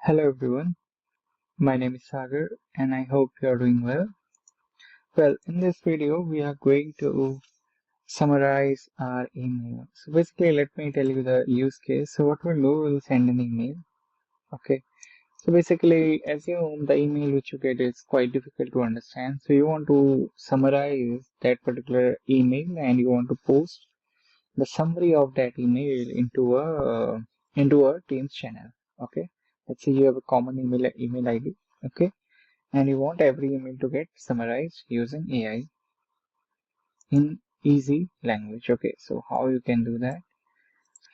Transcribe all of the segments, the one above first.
Hello everyone, my name is Sagar and I hope you are doing well. Well, in this video we are going to summarize our email. So basically let me tell you the use case. So what we'll do, we'll send an email. Okay. So basically assume the email which you get is quite difficult to understand. So you want to summarize that particular email and you want to post the summary of that email into a Teams channel. Okay. Let's say you have a common email ID. Okay, and you want every email to get summarized using AI in easy language. Okay, so how you can do that?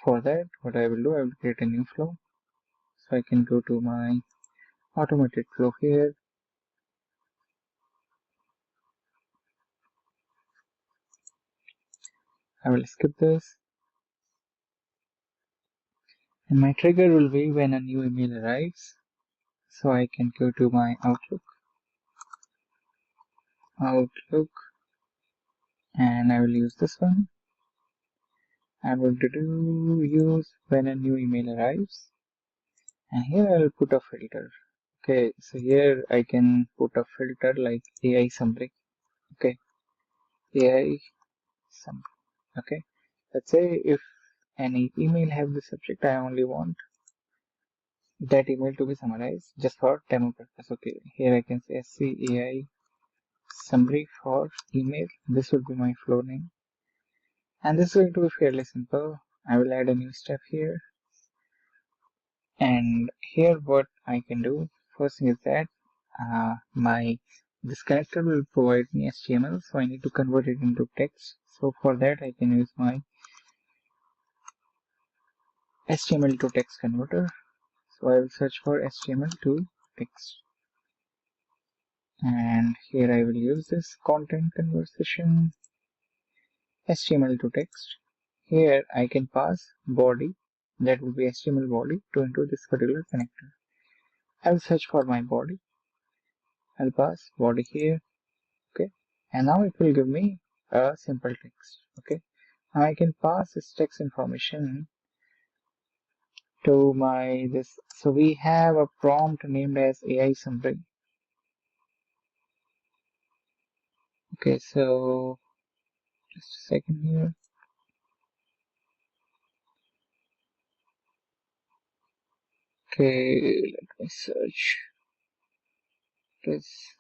For that, what I will do, I will create a new flow. So I can go to my automated flow here. I will skip this. And my trigger will be when a new email arrives. So I can go to my Outlook, and I will use this one. I'm going to use when a new email arrives. And here I will put a filter. Okay, so here I can put a filter like AI summary. Okay, AI summary. Okay, let's say if any email have the subject, I only want that email to be summarized just for demo purpose. Okay, here I can say SC AI summary for email. This will be my flow name, and this is going to be fairly simple. I will add a new step here, and here what I can do first thing is that my this connector will provide me HTML, so I need to convert it into text. So for that I can use my HTML to text converter. So I will search for HTML to text, and here I will use this content conversation HTML to text. Here I can pass body, that will be HTML body, to into this particular connector. I will search for my body. I'll pass body here. Okay, and now it will give me a simple text. Okay, now I can pass this text information to my this. So we have a prompt named as AI summary. Okay, so just a second here. Okay, let me search this.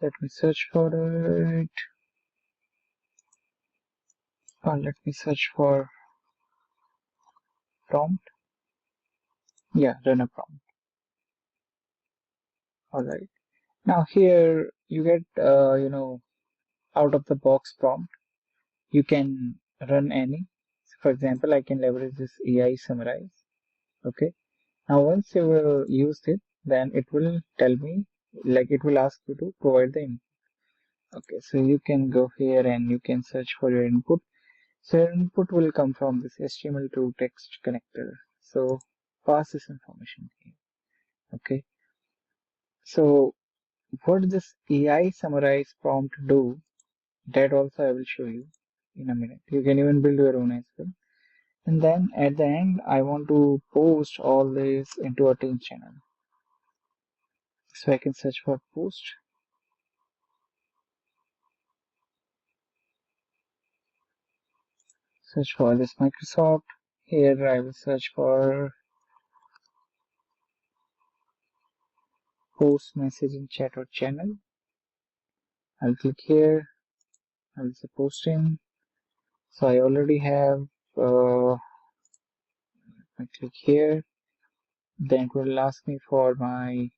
Let me search for it. Or let me search for prompt. Yeah, run a prompt. Alright. Now here you get out of the box prompt. You can run any. So for example, I can leverage this AI summarize. Okay. Now once you will use it, then it will tell me, like it will ask you to provide the input. Okay, so you can go here and you can search for your input. So your input will come from this HTML to text connector. So pass this information here. Okay. So what this AI summarize prompt do, that also I will show you in a minute. You can even build your own as well. And then at the end, I want to post all this into a Teams channel. So I can search for post. Search for this Microsoft. Here I will search for post message in chat or channel. I'll click here. I will say posting. So I already have, I click here. Then it will ask me for my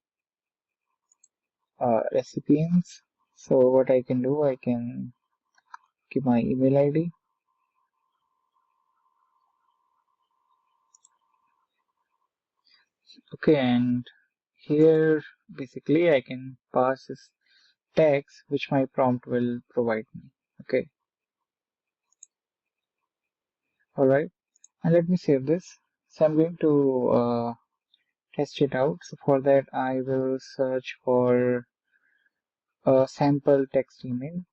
recipients. So what I can do, I can give my email ID. Okay, and here basically I can pass this text which my prompt will provide me. Okay, all right, and let me save this. So I'm going to test it out. So for that I will search for a sample text email.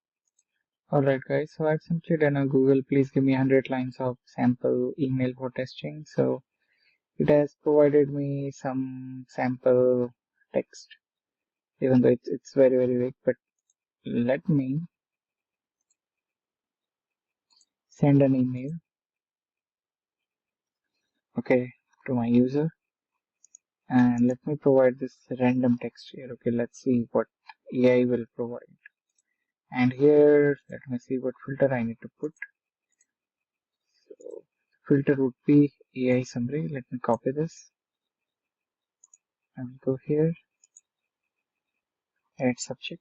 Alright guys, so I've simply done a Google, please give me 100 lines of sample email for testing. So it has provided me some sample text, even though it's very, very big, but let me send an email, okay, to my user, and let me provide this random text here. Okay, let's see what AI will provide. And here, let me see what filter I need to put. So filter would be AI summary. Let me copy this and go here, add subject,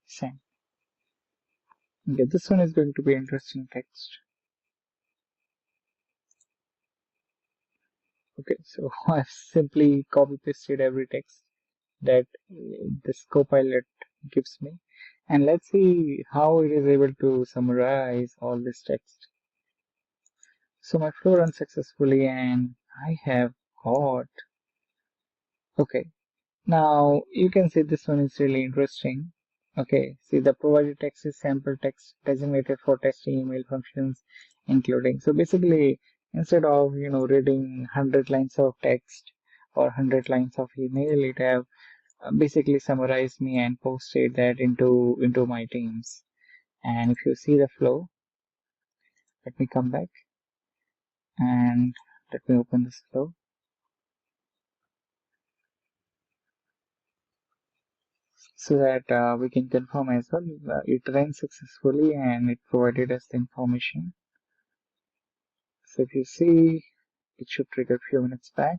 send. Okay, this one is going to be interesting text. Okay, so I've simply copy pasted every text that this copilot gives me, and let's see how it is able to summarize all this text. So my flow runs successfully and I have got, okay, now you can see this one is really interesting. Okay, see the provided text is sample text designated for testing email functions including. So basically, instead of reading 100 lines of text or 100 lines of email, it have basically summarized me and posted that into my teams. And if you see the flow, let me come back and let me open this flow. So that we can confirm as well. It ran successfully and it provided us the information. So if you see, it should trigger a few minutes back.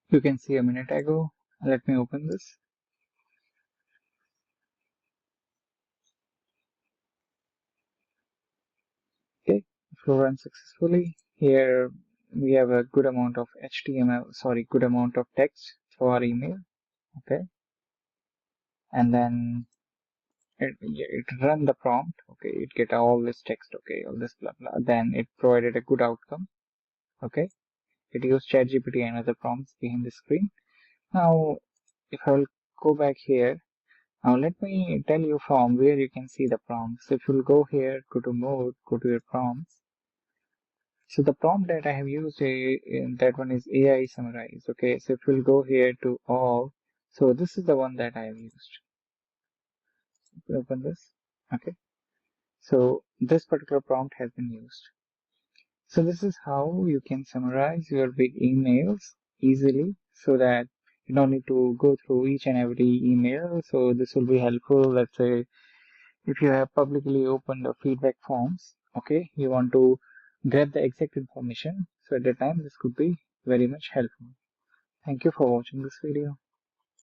You can see a minute ago. Let me open this. Okay, flow ran successfully. Here we have a good amount of HTML, sorry, good amount of text for our email. Okay, and then it run the prompt. Okay, it get all this text. Okay, all this blah blah. Then it provided a good outcome. Okay, it used ChatGPT and other prompts behind the screen. Now, if I will go back here, now let me tell you from where you can see the prompts. If you'll go here, go to mode, go to your prompts. So the prompt that I have used, that one is AI summarize. Okay, so if you'll go here to all, so this is the one that I have used. Open this. Okay, so this particular prompt has been used. So this is how you can summarize your big emails easily so that you don't need to go through each and every email. So this will be helpful. Let's say if you have publicly opened the feedback forms, okay, you want to grab the exact information. So at that time, this could be very much helpful. Thank you for watching this video.